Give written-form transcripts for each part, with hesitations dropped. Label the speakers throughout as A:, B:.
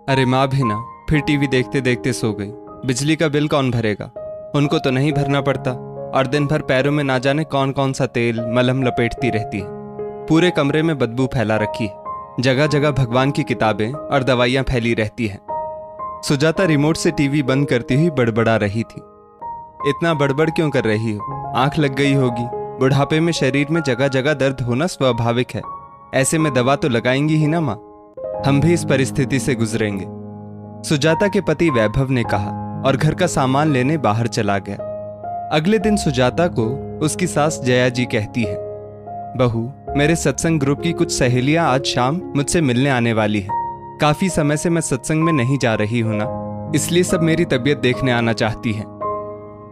A: अरे माँ भी ना फिर टीवी देखते देखते सो गई। बिजली का बिल कौन भरेगा? उनको तो नहीं भरना पड़ता और दिन भर पैरों में ना जाने कौन कौन सा तेल मलहम लपेटती रहती है। पूरे कमरे में बदबू फैला रखी है। जगह जगह भगवान की किताबें और दवाइयाँ फैली रहती हैं। सुजाता रिमोट से टीवी बंद करती हुई बड़बड़ा रही थी। इतना बड़बड़ क्यों कर रही हो? आंख लग गई होगी। बुढ़ापे में शरीर में जगह जगह दर्द होना स्वाभाविक है। ऐसे में दवा तो लगाएंगी ही ना माँ। हम भी इस परिस्थिति से गुजरेंगे, सुजाता के पति वैभव ने कहा और घर का सामान लेने बाहर चला गया। अगले दिन सुजाता को उसकी सास जया जी कहती है, बहू, मेरे सत्संग ग्रुप की कुछ सहेलियां आज शाम मुझसे मिलने आने वाली है। काफी समय से मैं सत्संग में नहीं जा रही हूं ना, इसलिए सब मेरी तबीयत देखने आना चाहती हैं।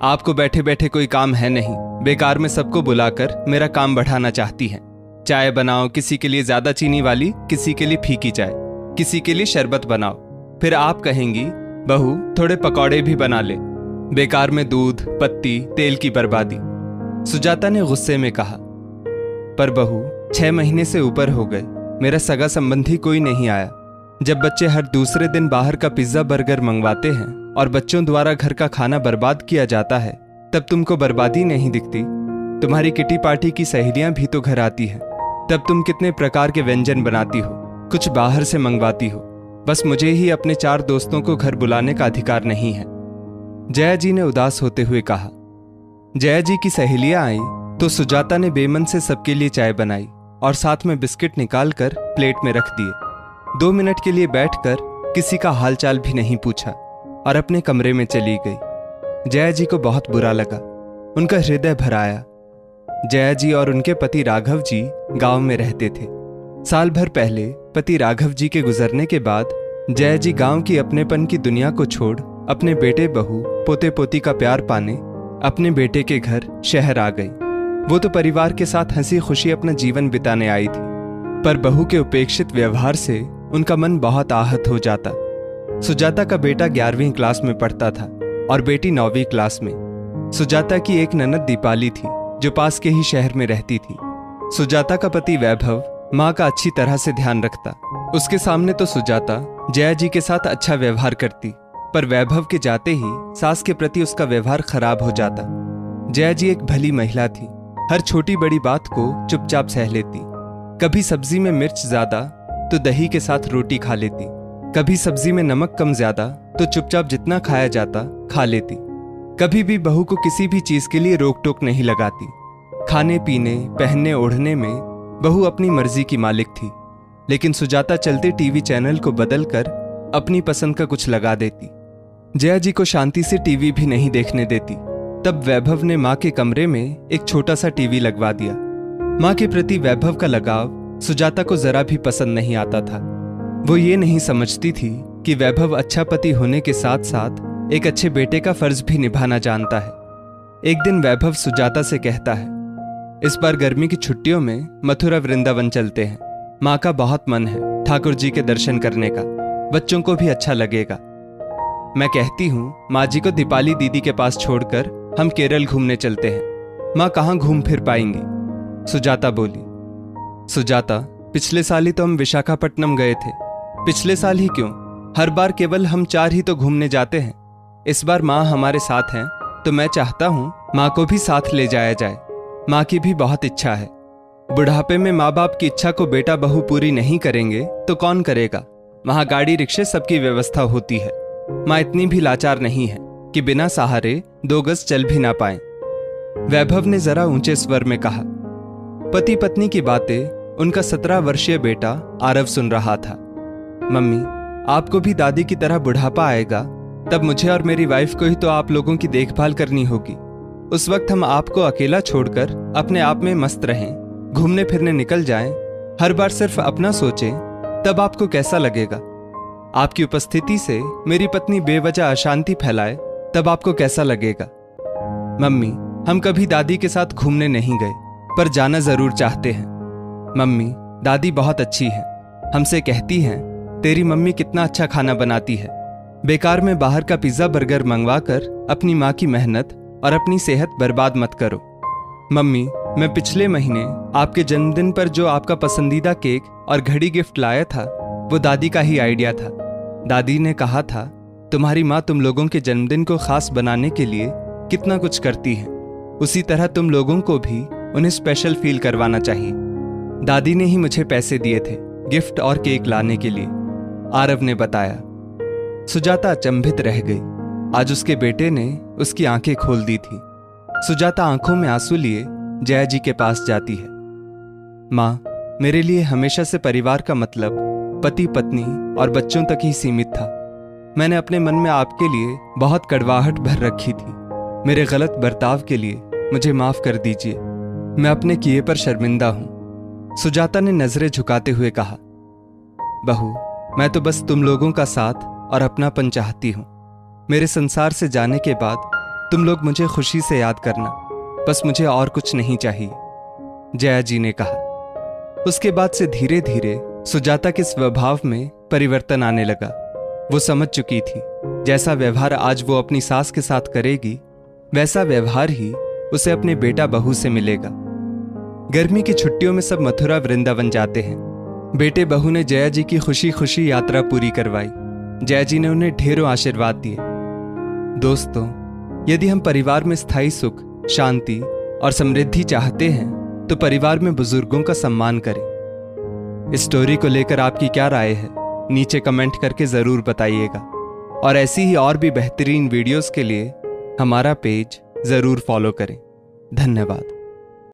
A: आपको बैठे बैठे कोई काम है नहीं, बेकार में सबको बुलाकर मेरा काम बढ़ाना चाहती हैं। चाय बनाओ, किसी के लिए ज्यादा चीनी वाली, किसी के लिए फीकी चाय, किसी के लिए शरबत बनाओ। फिर आप कहेंगी, बहू थोड़े पकौड़े भी बना ले। बेकार में दूध, पत्ती, तेल की बर्बादी। सुजाता ने गुस्से में कहा, पर बहू 6 महीने से ऊपर हो गए, मेरा सगा संबंधी कोई नहीं आया। जब बच्चे हर दूसरे दिन बाहर का पिज्जा बर्गर मंगवाते हैं और बच्चों द्वारा घर का खाना बर्बाद किया जाता है, तब तुमको बर्बादी नहीं दिखती। तुम्हारी किटी पार्टी की सहेलियां भी तो घर आती हैं, तब तुम कितने प्रकार के व्यंजन बनाती हो, कुछ बाहर से मंगवाती हो। बस मुझे ही अपने 4 दोस्तों को घर बुलाने का अधिकार नहीं है। जया जी ने उदास होते हुए कहा। जया जी की सहेलियां आई तो सुजाता ने बेमन से सबके लिए चाय बनाई और साथ में बिस्किट निकालकर प्लेट में रख दिए। 2 मिनट के लिए बैठकर किसी का हालचाल भी नहीं पूछा और अपने कमरे में चली गई। जया जी को बहुत बुरा लगा, उनका हृदय भर आया। जया जी और उनके पति राघव जी गांव में रहते थे। साल भर पहले पति राघव जी के गुजरने के बाद जया जी गांव की अपनेपन की दुनिया को छोड़ अपने बेटे बहू पोते पोती का प्यार पाने अपने बेटे के घर शहर आ गई। वो तो परिवार के साथ हंसी खुशी अपना जीवन बिताने आई थी, पर बहू के उपेक्षित व्यवहार से उनका मन बहुत आहत हो जाता। सुजाता का बेटा 11वीं क्लास में पढ़ता था और बेटी 9वीं क्लास में। सुजाता की एक ननद दीपाली थी जो पास के ही शहर में रहती थी। सुजाता का पति वैभव माँ का अच्छी तरह से ध्यान रखता। उसके सामने तो सुजाता जया जी के साथ अच्छा व्यवहार करती, पर वैभव के जाते ही सास के प्रति उसका व्यवहार खराब हो जाता। जया जी एक भली महिला थी, हर छोटी बड़ी बात को चुपचाप सह लेती। कभी सब्जी में मिर्च ज्यादा तो दही के साथ रोटी खा लेती, कभी सब्जी में नमक कम ज्यादा तो चुपचाप जितना खाया जाता खा लेती। कभी भी बहू को किसी भी चीज के लिए रोक टोक नहीं लगाती। खाने पीने पहनने ओढ़ने में बहू अपनी मर्जी की मालिक थी, लेकिन सुजाता चलते टीवी चैनल को बदलकर अपनी पसंद का कुछ लगा देती। जया जी को शांति से टीवी भी नहीं देखने देती। तब वैभव ने माँ के कमरे में एक छोटा सा टीवी लगवा दिया। माँ के प्रति वैभव का लगाव सुजाता को जरा भी पसंद नहीं आता था। वो ये नहीं समझती थी कि वैभव अच्छा पति होने के साथ साथ एक अच्छे बेटे का फर्ज भी निभाना जानता है। एक दिन वैभव सुजाता से कहता है, इस बार गर्मी की छुट्टियों में मथुरा वृंदावन चलते हैं। माँ का बहुत मन है ठाकुर जी के दर्शन करने का, बच्चों को भी अच्छा लगेगा। मैं कहती हूँ माँ जी को दीपाली दीदी के पास छोड़कर हम केरल घूमने चलते हैं। माँ कहाँ घूम फिर पाएंगी? सुजाता बोली। सुजाता, पिछले साल ही तो हम विशाखापट्टनम गए थे। पिछले साल ही क्यों, हर बार केवल हम 4 ही तो घूमने जाते हैं। इस बार माँ हमारे साथ हैं तो मैं चाहता हूँ माँ को भी साथ ले जाया जाए। माँ की भी बहुत इच्छा है। बुढ़ापे में माँ बाप की इच्छा को बेटा बहू पूरी नहीं करेंगे तो कौन करेगा? वहाँ गाड़ी रिक्शे सबकी व्यवस्था होती है। माँ इतनी भी लाचार नहीं है कि बिना सहारे 2 गज चल भी ना पाए। वैभव ने जरा ऊंचे स्वर में कहा। पति पत्नी की बातें उनका 17 वर्षीय बेटा आरव सुन रहा था। मम्मी, आपको भी दादी की तरह बुढ़ापा आएगा, तब मुझे और मेरी वाइफ को ही तो आप लोगों की देखभाल करनी होगी। उस वक्त हम आपको अकेला छोड़कर अपने आप में मस्त रहें, घूमने फिरने निकल जाएं, हर बार सिर्फ अपना सोचें, तब आपको कैसा लगेगा? आपकी उपस्थिति से मेरी पत्नी बेवजह अशांति फैलाए, तब आपको कैसा लगेगा? मम्मी, हम कभी दादी के साथ घूमने नहीं गए, पर जाना जरूर चाहते हैं। मम्मी, दादी बहुत अच्छी है, हमसे कहती हैं तेरी मम्मी कितना अच्छा खाना बनाती है। बेकार में बाहर का पिज्जा बर्गर मंगवाकर अपनी माँ की मेहनत और अपनी सेहत बर्बाद मत करो। मम्मी, मैं पिछले महीने आपके जन्मदिन पर जो आपका पसंदीदा केक और घड़ी गिफ्ट लाया था, वो दादी का ही आइडिया था। दादी ने कहा था, तुम्हारी माँ तुम लोगों के जन्मदिन को खास बनाने के लिए कितना कुछ करती है, उसी तरह तुम लोगों को भी उन्हें स्पेशल फील करवाना चाहिए। दादी ने ही मुझे पैसे दिए थे गिफ्ट और केक लाने के लिए, आरव ने बताया। सुजाता अचंभित रह गई। आज उसके बेटे ने उसकी आंखें खोल दी थी। सुजाता आंखों में आंसू लिए जया जी के पास जाती है। माँ, मेरे लिए हमेशा से परिवार का मतलब पति पत्नी और बच्चों तक ही सीमित था। मैंने अपने मन में आपके लिए बहुत कड़वाहट भर रखी थी। मेरे गलत बर्ताव के लिए मुझे माफ कर दीजिए। मैं अपने किए पर शर्मिंदा हूं। सुजाता ने नजरें झुकाते हुए कहा, बहू, मैं तो बस तुम लोगों का साथ और अपनापन चाहती हूं। मेरे संसार से जाने के बाद तुम लोग मुझे खुशी से याद करना, बस मुझे और कुछ नहीं चाहिए, जया जी ने कहा। उसके बाद से धीरे धीरे सुजाता के स्वभाव में परिवर्तन आने लगा। वो समझ चुकी थी जैसा व्यवहार आज वो अपनी सास के साथ करेगी, वैसा व्यवहार ही उसे अपने बेटा बहू से मिलेगा। गर्मी की छुट्टियों में सब मथुरा वृंदावन जाते हैं। बेटे बहू ने जया जी की खुशी खुशी यात्रा पूरी करवाई। जया जी ने उन्हें ढेरों आशीर्वाद दिए। दोस्तों, यदि हम परिवार में स्थायी सुख, शांति और समृद्धि चाहते हैं तो परिवार में बुजुर्गों का सम्मान करें। इस स्टोरी को लेकर आपकी क्या राय है, नीचे कमेंट करके जरूर बताइएगा। और ऐसी ही और भी बेहतरीन वीडियोस के लिए हमारा पेज जरूर फॉलो करें। धन्यवाद।